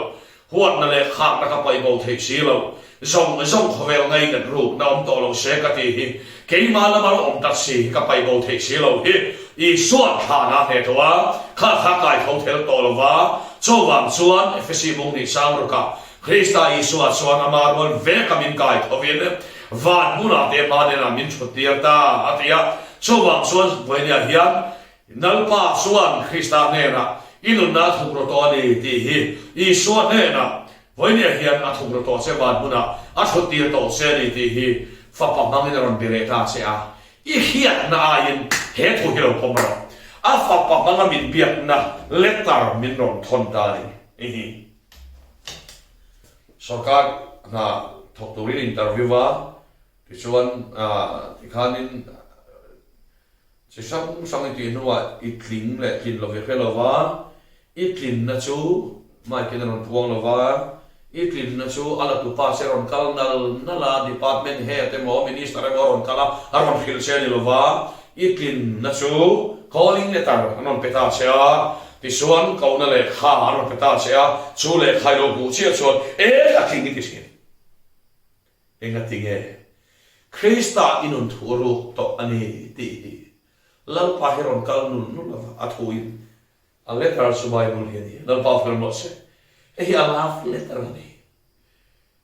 huat na le khak na ka pai bo thei si lo zong khovel ngai na ru na om to lo se ka ti hi ke ma na ma om ta si ka pai bo thei si lo hi I suat kha na he to wa kha kai thau thel to lo wa cho wang chuan efesi mong ni sang ro ka Krista I suat chuan amar won ve ka min kai thovin van muna te ma ne na min chutir ta atia cho wang chuan boinia hian nalpa suan Krista ne na inun na thukro to ni ti hi I suat ne na boinia hian a thukro to se van muna a chutir to se ni ti hi fa pa mangin ron bire ta se a I hiat na ayin he thu hilo pomro afa pa manga min biak na letter min ron thon ta ni sarkar na thok turin interview wa ti chuan ti khanin chỉ sang ti nuwa itling le kin lo ve khelova itlin na chu mai kin ron tuang lova itlin na chu ala tu pa se ron kal nala department he te mo minister ron kala aron khil se ni lova itlin na chu calling letter anon peta se a ti suan kauna le kha aron peta se a chu le khai lo bu chia chuan a king ni ti sin enga tinge Krista inun thuru to ani ti lal pa heron kal nun athuin a letter su Bible hiani lal pa fer mo se e a love letter ni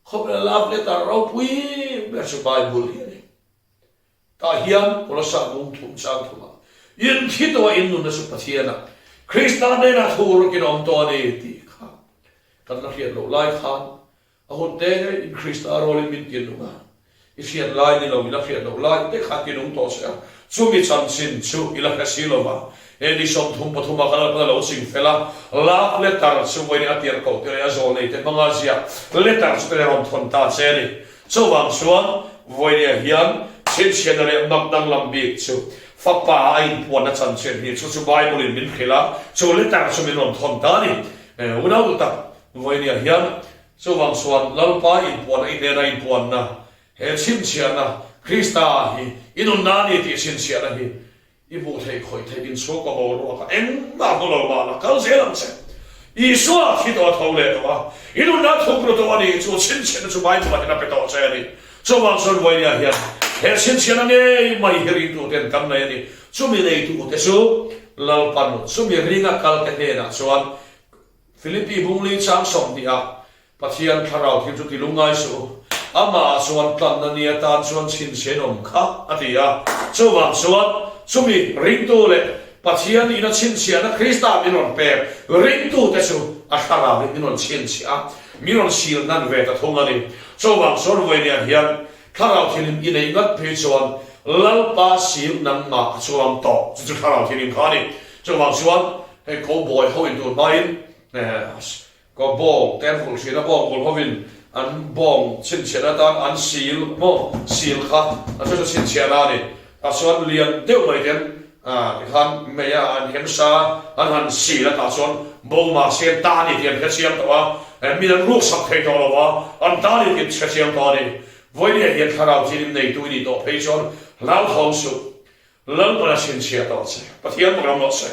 khobre love letter ro pui ber su Bible hiani ta hian polosa bung thum sang thuma in khito in nun su pathiana Krista ne na thur ki nom to ni ti kha kan na hian lo lai khan a hon te in Krista rolin min tin lunga if lai ni lo ila hian lo lai te kha ki nung to se Sumi chan sin chu ila kasilova edi som thum pathuma kala lo sing fela la letter su wei atiar ko te azol nei te mangazia letter su te ron thon ta cheri so wang suan voi hian Chhinchhiahna le danglam bi chu fapa ai pon na chan chen ni chu Bible in min khila chu letter su min ron thon ta ni unau ta voi hian so wang suan lalpa in pon ai te rai pon na he Chhinchhiahna Krista hi inun nani ti Chhinchhiahna hi ibu thei khoi thei in so ko ro ka en ma ko lo ma la kal zelam se I so hi to thole to wa inun na thukru to ani chu Chhinchhiahna chu bai ma na pe to se ni so wang son voi ya he Chhinchhiahna ne mai heri tu ten kam na ni chu mi nei tu te su lal pan chu mi ringa kal te he na chuan Philippi bungli chang som dia pathian tharau thi chu ti lungai su ama suan plan na nia tan suan Chhinchhiahna kha atia chuwang suan sumi ringtu le pathian ina Chhinchhiahna Krista minon per ringtu te su athara minon Chhinchhiahna minon sil nan ve ta thongani chuwang suan voinia hian tharau thinim inei ngat phe chuan lalpa sil nan ma chuwang to chu tharau thinim khani chuwang suan he ko boy ho in tu main ko bong ten ful sina bong ko hovin an bong Chhinchhiahna tan an sil mo sil kha a chu Chhinchhiahna ni a suan lian deu mai den khan meya an hemsa an han sil ta suan bo ma se ta ni tian kha siam to wa mi an ru sak thei to lo wa an ta ni kit kha siam to ni voi ni hian kharau thirim nei tu ni to phei chon lau thong su lam pa Chhinchhiahna to che pathian mo ram se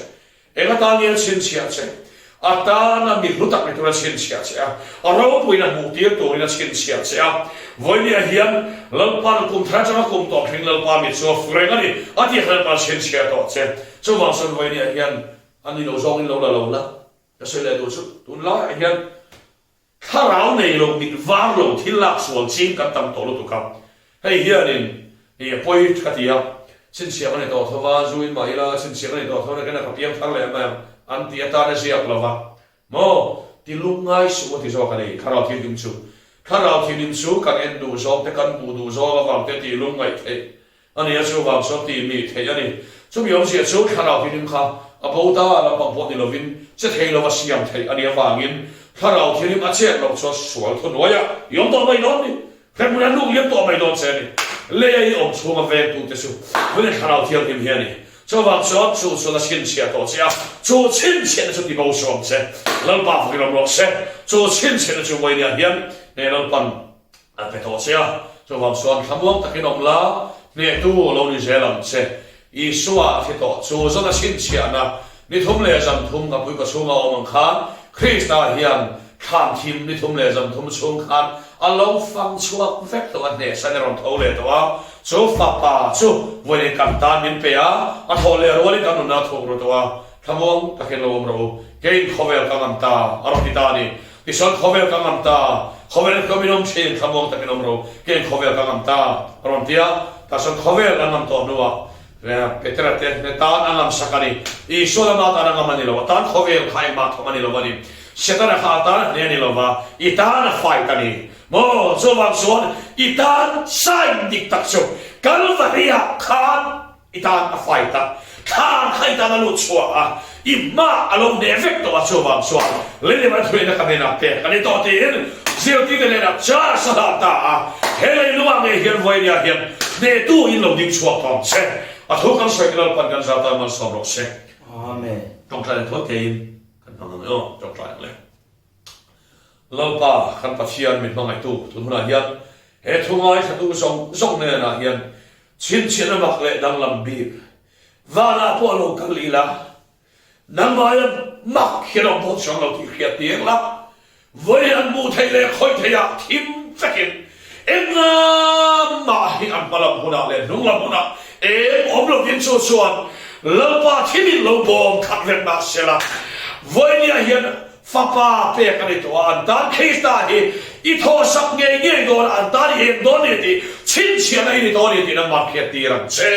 ela ta ni Chhinchhiahna che atana mi lutak mi tura Chhinchhiahna aro puina mutir to ina Chhinchhiahna voi ni hian lalpan kum thachama kum to thing lalpa mi so furengani ati lalpa Chhinchhiahna to che so wang son voi ni hian ani lo zong lo la ka se le do chu tun la hian tharau nei lo mi var lo thilak sual ching kan tam to lo tu kam hei hian in e poi khatia Chhinchhiahna to thowa zuin mai la Chhinchhiahna to thona kana ka piam thang le ma anti atana siak lova mo ti lungai su ti zo kani kharau thinim chu kan endu zo te kan bu du zo la wang te ti lungai the ani ya chu wang so ti mi the ani chu mi yom sia chu kharau thinim kha abota la pang pot ni lovin che thei lo siam thei ani awangin kharau thinim a che lo so sual thon waya yom to mai non ni kan mun lu yom to mai non se ni le ai om chu ma ve tu te su mun kharau thinim hiani so wang so la Chhinchhiahna to sia so Chhinchhiahna chu ti bo som se lal pa fu rom se so Chhinchhiahna chu wei nia hian ne lal pan a pe to sia so wang so thamong takin om la ne tu lo ni zelam se I suwa fi to so la Chhinchhiahna ni thum le jam thum ga pui ka sunga om khan Krista hian khan thim ni thum le jam thum chung khan alo fang chuak vek to ne saneron thole to wa so fapa so voi kan tan min pe a thole ro le kan na thok ro to wa thamong takin lo ro kein khovel kan ta aroti tani ti son khovel kan ta khovel ko minom chen thamong takin ro kein khovel kan ta arontia ta son khovel kan to no wa petra te ne tan angam sakani I so la ma tan angam ni lo tan khovel khai ma thomani lo bani setara kha tan ne ni lo wa I tan fai kani mo so wang suan itan sai dik tak so kalvaria khan itan a faita thang khaita na lu chua imma along de effect to achowang chua lele ma thuina kanena pe kani to tin zio ti de na cha sa ta hele luang e hian voinia hian ne tu in lo ding chua thong che a thu kan soi kal pan kan za ta man som ro se Amen. trong trai thot ke in kan hang no trong trai le lalpa kan pathian mit mangai tu thuna hian he thungai thatu song ne na hian Chhinchhiahna mak le danglam bi vana po lo kalila nang maya mak hian bo chang lo ti khiat tiang la voi an mu thei le khoi thei ya thim fakin enga ma hi an palam huna le nunglam huna om lo vin chu chuan lalpa thimin lo bom khat vet ma sela voi nia hian fapa pe kani to an dan khista hi I tho sak nge don an dan hi don ni ti Chhinchhiahna ni don ni ti na ma khiat ti ran che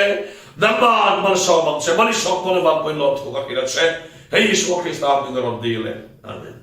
naman mal so mang che mali sok mo le bang point lo thu ka kira che hei Isu Krista ni ron dile amen.